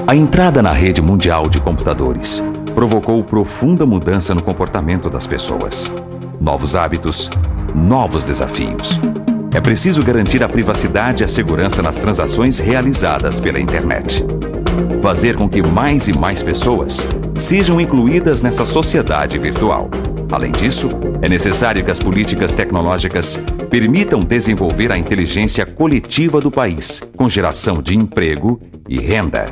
A entrada na rede mundial de computadores provocou profunda mudança no comportamento das pessoas. Novos hábitos, novos desafios. É preciso garantir a privacidade e a segurança nas transações realizadas pela internet. Fazer com que mais e mais pessoas sejam incluídas nessa sociedade virtual. Além disso, é necessário que as políticas tecnológicas permitam desenvolver a inteligência coletiva do país, com geração de emprego e renda.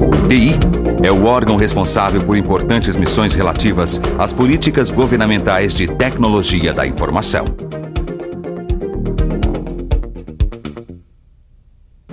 O ITI é o órgão responsável por importantes missões relativas às políticas governamentais de tecnologia da informação.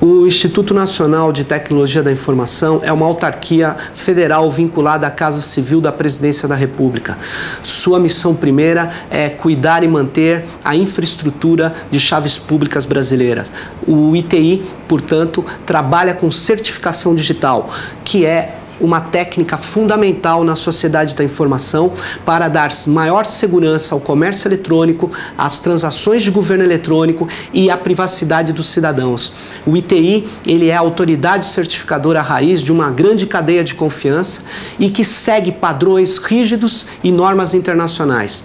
O Instituto Nacional de Tecnologia da Informação é uma autarquia federal vinculada à Casa Civil da Presidência da República. Sua missão primeira é cuidar e manter a infraestrutura de chaves públicas brasileiras. O ITI, portanto, trabalha com certificação digital, que é uma técnica fundamental na sociedade da informação para dar maior segurança ao comércio eletrônico, às transações de governo eletrônico e à privacidade dos cidadãos. O ITI, ele é a autoridade certificadora raiz de uma grande cadeia de confiança e que segue padrões rígidos e normas internacionais.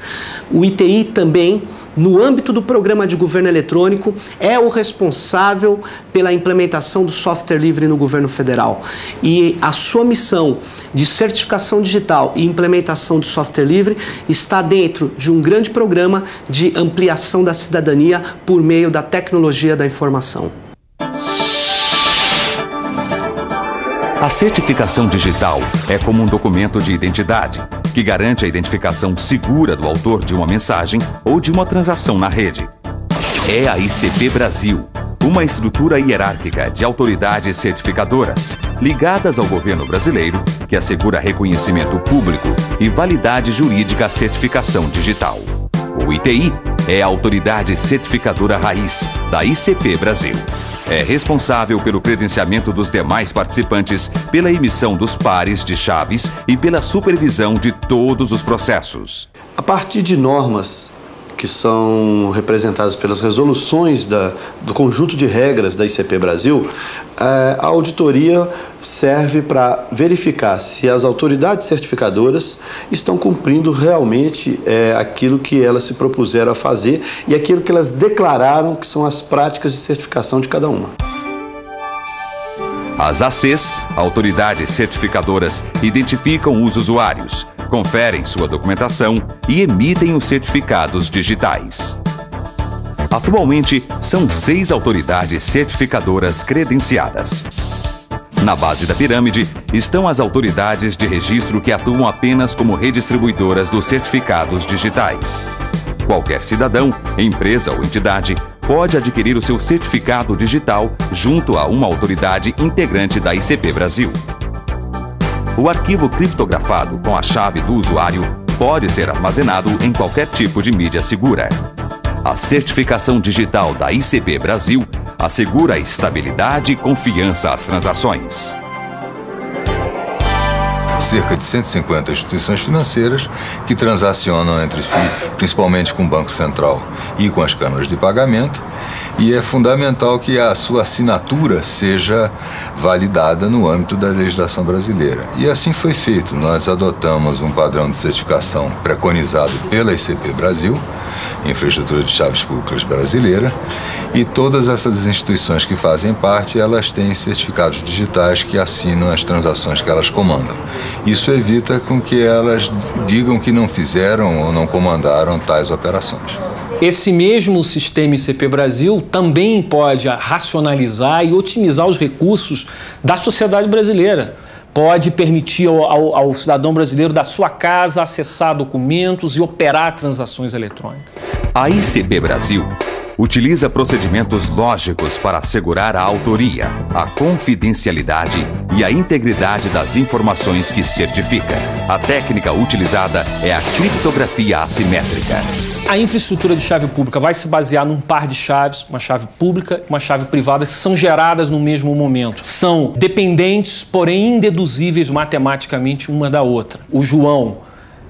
O ITI também, no âmbito do programa de governo eletrônico, é o responsável pela implementação do software livre no governo federal. E a sua missão de certificação digital e implementação do software livre está dentro de um grande programa de ampliação da cidadania por meio da tecnologia da informação. A certificação digital é como um documento de identidade, que garante a identificação segura do autor de uma mensagem ou de uma transação na rede. É a ICP Brasil, uma estrutura hierárquica de autoridades certificadoras ligadas ao governo brasileiro que assegura reconhecimento público e validade jurídica à certificação digital. O ITI é a autoridade certificadora raiz da ICP Brasil. É responsável pelo credenciamento dos demais participantes, pela emissão dos pares de chaves e pela supervisão de todos os processos. A partir de normas que são representadas pelas resoluções do conjunto de regras da ICP Brasil, a auditoria serve para verificar se as autoridades certificadoras estão cumprindo realmente aquilo que elas se propuseram a fazer e aquilo que elas declararam que são as práticas de certificação de cada uma. As ACs, autoridades certificadoras, identificam os usuários, conferem sua documentação e emitem os certificados digitais. Atualmente, são 6 autoridades certificadoras credenciadas. Na base da pirâmide estão as autoridades de registro que atuam apenas como redistribuidoras dos certificados digitais. Qualquer cidadão, empresa ou entidade pode adquirir o seu certificado digital junto a uma autoridade integrante da ICP Brasil. O arquivo criptografado com a chave do usuário pode ser armazenado em qualquer tipo de mídia segura. A certificação digital da ICP Brasil assegura estabilidade e confiança às transações. Cerca de 150 instituições financeiras que transacionam entre si, principalmente com o Banco Central e com as câmaras de pagamento, e é fundamental que a sua assinatura seja validada no âmbito da legislação brasileira. E assim foi feito. Nós adotamos um padrão de certificação preconizado pela ICP Brasil, Infraestrutura de Chaves Públicas Brasileira, e todas essas instituições que fazem parte, elas têm certificados digitais que assinam as transações que elas comandam. Isso evita com que elas digam que não fizeram ou não comandaram tais operações. Esse mesmo sistema ICP Brasil também pode racionalizar e otimizar os recursos da sociedade brasileira. Pode permitir ao cidadão brasileiro da sua casa acessar documentos e operar transações eletrônicas. A ICP Brasil utiliza procedimentos lógicos para assegurar a autoria, a confidencialidade e a integridade das informações que certifica. A técnica utilizada é a criptografia assimétrica. A infraestrutura de chave pública vai se basear num par de chaves, uma chave pública e uma chave privada, que são geradas no mesmo momento. São dependentes, porém indeduzíveis matematicamente uma da outra. O João,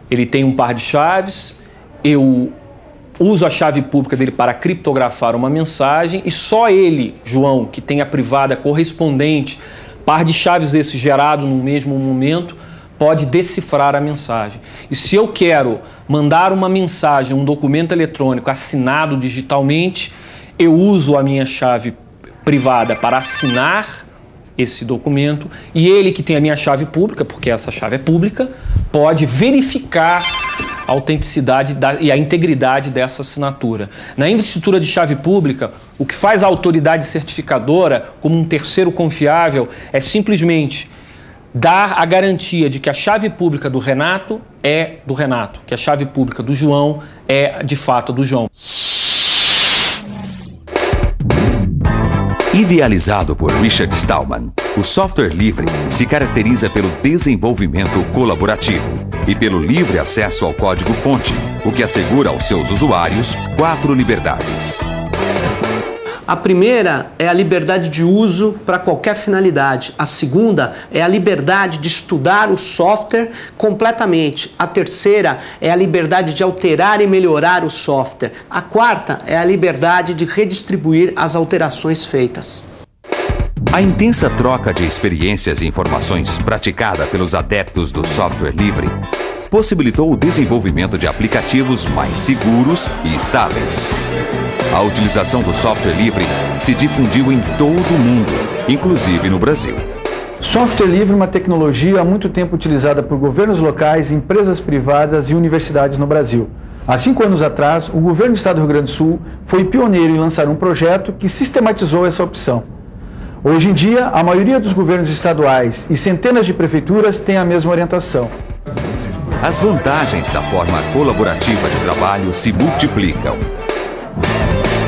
ele tem um par de chaves, eu uso a chave pública dele para criptografar uma mensagem e só ele, João, que tem a privada correspondente, par de chaves esse gerado no mesmo momento, pode decifrar a mensagem. E se eu quero mandar uma mensagem, um documento eletrônico assinado digitalmente, eu uso a minha chave privada para assinar esse documento e ele, que tem a minha chave pública, porque essa chave é pública, pode verificar a autenticidade e a integridade dessa assinatura. Na infraestrutura de chave pública, o que faz a autoridade certificadora, como um terceiro confiável, é simplesmente dar a garantia de que a chave pública do Renato é do Renato, que a chave pública do João é de fato do João. Idealizado por Richard Stallman, o software livre se caracteriza pelo desenvolvimento colaborativo e pelo livre acesso ao código-fonte, o que assegura aos seus usuários 4 liberdades. A primeira é a liberdade de uso para qualquer finalidade. A segunda é a liberdade de estudar o software completamente. A terceira é a liberdade de alterar e melhorar o software. A quarta é a liberdade de redistribuir as alterações feitas. A intensa troca de experiências e informações praticada pelos adeptos do software livre possibilitou o desenvolvimento de aplicativos mais seguros e estáveis. A utilização do software livre se difundiu em todo o mundo, inclusive no Brasil. Software livre é uma tecnologia há muito tempo utilizada por governos locais, empresas privadas e universidades no Brasil. Há 5 anos atrás, o governo do Estado do Rio Grande do Sul foi pioneiro em lançar um projeto que sistematizou essa opção. Hoje em dia, a maioria dos governos estaduais e centenas de prefeituras têm a mesma orientação. As vantagens da forma colaborativa de trabalho se multiplicam.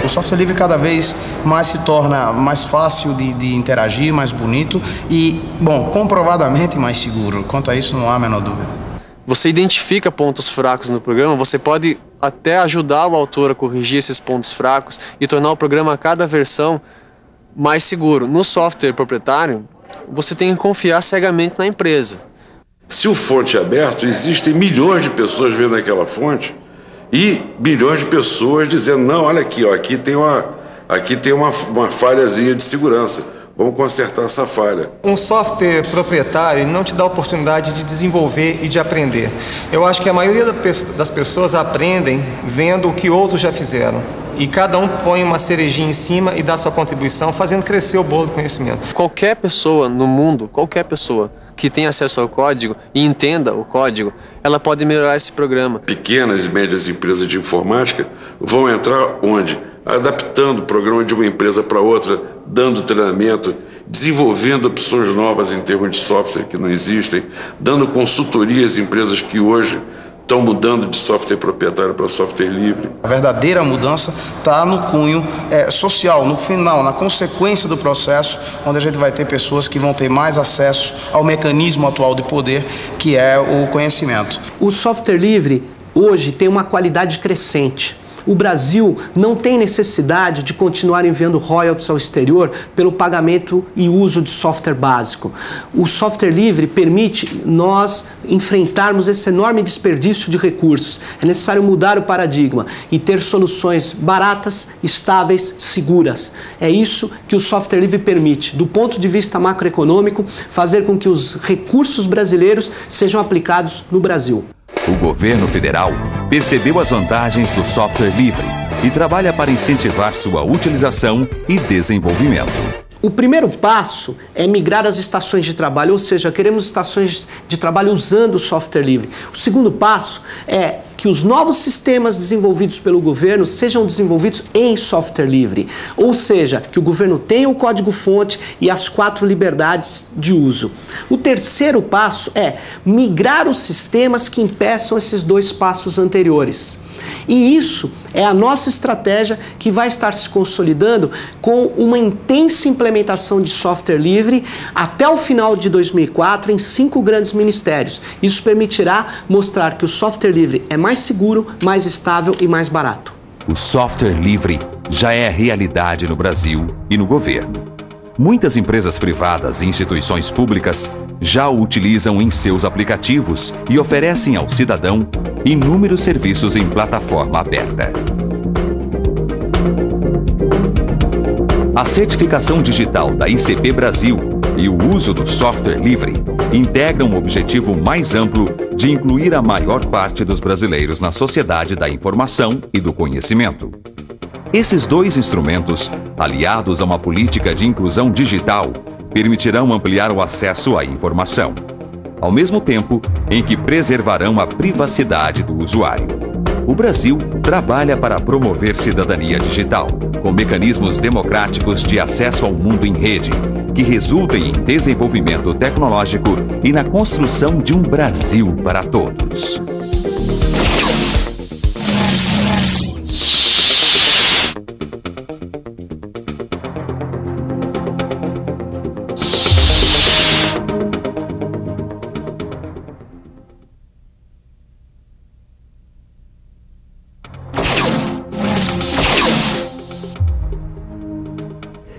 O software livre cada vez mais se torna mais fácil de interagir, mais bonito e, bom, comprovadamente mais seguro. Quanto a isso, não há a menor dúvida. Você identifica pontos fracos no programa, você pode até ajudar o autor a corrigir esses pontos fracos e tornar o programa a cada versão mais seguro. No software proprietário, você tem que confiar cegamente na empresa. Se o fonte é aberto, existem milhões de pessoas vendo aquela fonte e milhões de pessoas dizendo, não, olha aqui, ó, aqui tem uma falhazinha de segurança, vamos consertar essa falha. Um software proprietário não te dá a oportunidade de desenvolver e de aprender. Eu acho que a maioria das pessoas aprendem vendo o que outros já fizeram. E cada um põe uma cerejinha em cima e dá sua contribuição, fazendo crescer o bolo do conhecimento. Qualquer pessoa no mundo, qualquer pessoa que tenha acesso ao código e entenda o código, ela pode melhorar esse programa. Pequenas e médias empresas de informática vão entrar onde? Adaptando o programa de uma empresa para outra, dando treinamento, desenvolvendo opções novas em termos de software que não existem, dando consultoria às empresas que hoje estão mudando de software proprietário para software livre. A verdadeira mudança está no cunho social, no final, na consequência do processo, onde a gente vai ter pessoas que vão ter mais acesso ao mecanismo atual de poder, que é o conhecimento. O software livre hoje tem uma qualidade crescente. O Brasil não tem necessidade de continuar enviando royalties ao exterior pelo pagamento e uso de software básico. O software livre permite nós enfrentarmos esse enorme desperdício de recursos. É necessário mudar o paradigma e ter soluções baratas, estáveis, seguras. É isso que o software livre permite, do ponto de vista macroeconômico, fazer com que os recursos brasileiros sejam aplicados no Brasil. O governo federal percebeu as vantagens do software livre e trabalha para incentivar sua utilização e desenvolvimento. O primeiro passo é migrar as estações de trabalho, ou seja, queremos estações de trabalho usando o software livre. O segundo passo é que os novos sistemas desenvolvidos pelo governo sejam desenvolvidos em software livre, ou seja, que o governo tenha o código-fonte e as 4 liberdades de uso. O terceiro passo é migrar os sistemas que impeçam esses 2 passos anteriores. E isso é a nossa estratégia que vai estar se consolidando com uma intensa implementação de software livre até o final de 2004 em 5 grandes ministérios. Isso permitirá mostrar que o software livre é mais seguro, mais estável e mais barato. O software livre já é realidade no Brasil e no governo. Muitas empresas privadas e instituições públicas já o utilizam em seus aplicativos e oferecem ao cidadão inúmeros serviços em plataforma aberta. A certificação digital da ICP Brasil e o uso do software livre integram um objetivo mais amplo de incluir a maior parte dos brasileiros na sociedade da informação e do conhecimento. Esses 2 instrumentos, aliados a uma política de inclusão digital, permitirão ampliar o acesso à informação, ao mesmo tempo em que preservarão a privacidade do usuário. O Brasil trabalha para promover cidadania digital, com mecanismos democráticos de acesso ao mundo em rede, que resultem em desenvolvimento tecnológico e na construção de um Brasil para todos.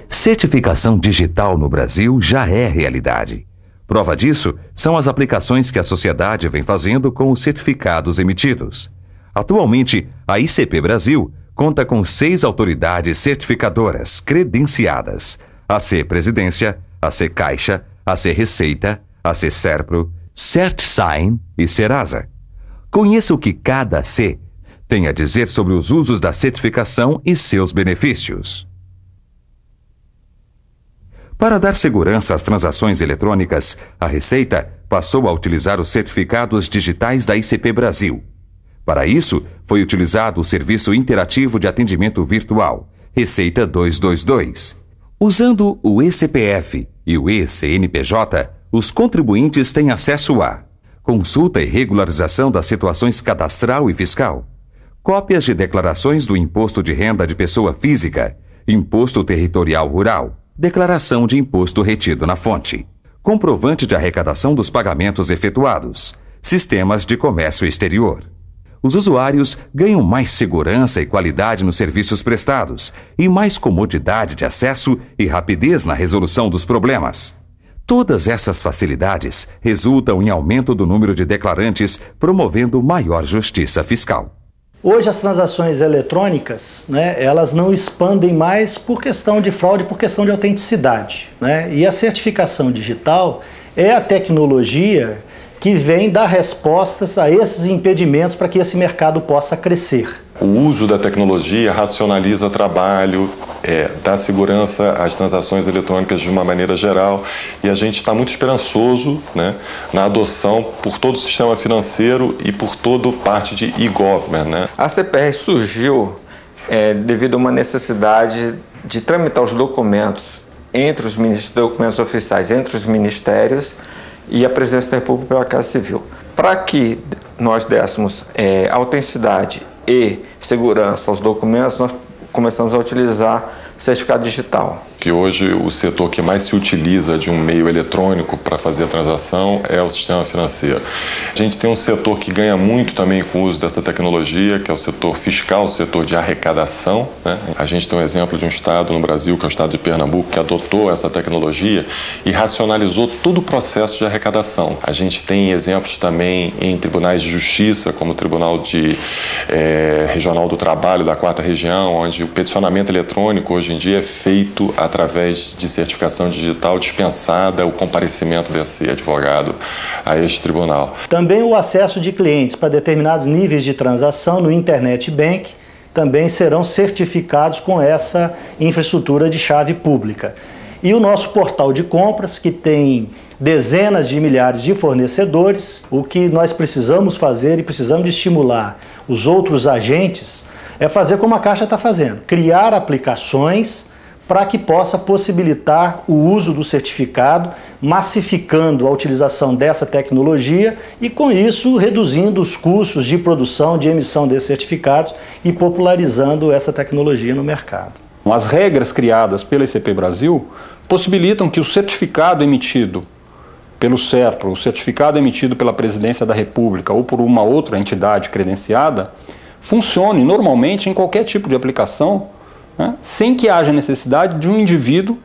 Certificação digital no Brasil já é realidade. Prova disso são as aplicações que a sociedade vem fazendo com os certificados emitidos. Atualmente, a ICP Brasil conta com 6 autoridades certificadoras credenciadas: AC Presidência, AC Caixa, AC Receita, AC Serpro, CertSign e Serasa. Conheça o que cada AC tem a dizer sobre os usos da certificação e seus benefícios. Para dar segurança às transações eletrônicas, a Receita passou a utilizar os certificados digitais da ICP Brasil. Para isso, foi utilizado o Serviço Interativo de Atendimento Virtual, Receita 222. Usando o eCPF e o eCNPJ, os contribuintes têm acesso a consulta e regularização das situações cadastral e fiscal, cópias de declarações do Imposto de Renda de Pessoa Física, Imposto Territorial Rural, declaração de imposto retido na fonte, comprovante de arrecadação dos pagamentos efetuados, sistemas de comércio exterior. Os usuários ganham mais segurança e qualidade nos serviços prestados e mais comodidade de acesso e rapidez na resolução dos problemas. Todas essas facilidades resultam em aumento do número de declarantes, promovendo maior justiça fiscal. Hoje as transações eletrônicas, elas não expandem mais por questão de fraude, por questão de autenticidade, E a certificação digital é a tecnologia que vem dar respostas a esses impedimentos para que esse mercado possa crescer. O uso da tecnologia racionaliza trabalho, dá segurança às transações eletrônicas de uma maneira geral, e a gente está muito esperançoso, na adoção por todo o sistema financeiro e por toda parte de e-government. A CPR surgiu devido a uma necessidade de tramitar os documentos documentos oficiais entre os ministérios e a Presidência da República pela Casa Civil. Para que nós dessemos autenticidade e segurança aos documentos, nós começamos a utilizar certificado digital. Que hoje o setor que mais se utiliza de um meio eletrônico para fazer a transação é o sistema financeiro. A gente tem um setor que ganha muito também com o uso dessa tecnologia, que é o setor fiscal, o setor de arrecadação. A gente tem um exemplo de um estado no Brasil, que é o estado de Pernambuco, que adotou essa tecnologia e racionalizou todo o processo de arrecadação. A gente tem exemplos também em tribunais de justiça, como o Tribunal Regional do Trabalho da 4ª Região, onde o peticionamento eletrônico hoje em dia é feito através de certificação digital dispensada o comparecimento desse advogado a este tribunal. Também o acesso de clientes para determinados níveis de transação no Internet Bank também serão certificados com essa infraestrutura de chave pública. E o nosso portal de compras, que tem dezenas de milhares de fornecedores, o que nós precisamos fazer e precisamos de estimular os outros agentes é fazer como a Caixa está fazendo, criar aplicações para que possa possibilitar o uso do certificado, massificando a utilização dessa tecnologia e, com isso, reduzindo os custos de produção, de emissão desses certificados e popularizando essa tecnologia no mercado. As regras criadas pela ICP Brasil possibilitam que o certificado emitido pelo SERPRO, o certificado emitido pela Presidência da República ou por uma outra entidade credenciada, funcione normalmente em qualquer tipo de aplicação, né, sem que haja necessidade de um indivíduo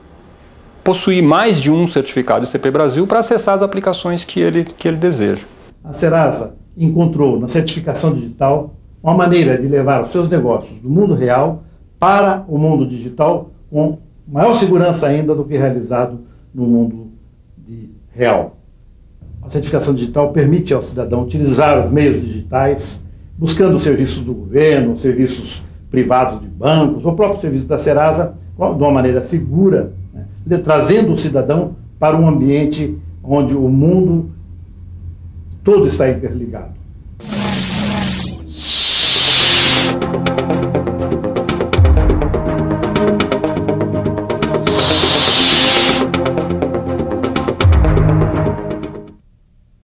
possuir mais de um certificado ICP Brasil para acessar as aplicações que ele deseja. A Serasa encontrou na certificação digital uma maneira de levar os seus negócios do mundo real para o mundo digital com maior segurança ainda do que realizado no mundo real. A certificação digital permite ao cidadão utilizar os meios digitais, buscando serviços do governo, serviços privados de bancos, ou próprio serviço da Serasa, de uma maneira segura, né, trazendo o cidadão para um ambiente onde o mundo todo está interligado.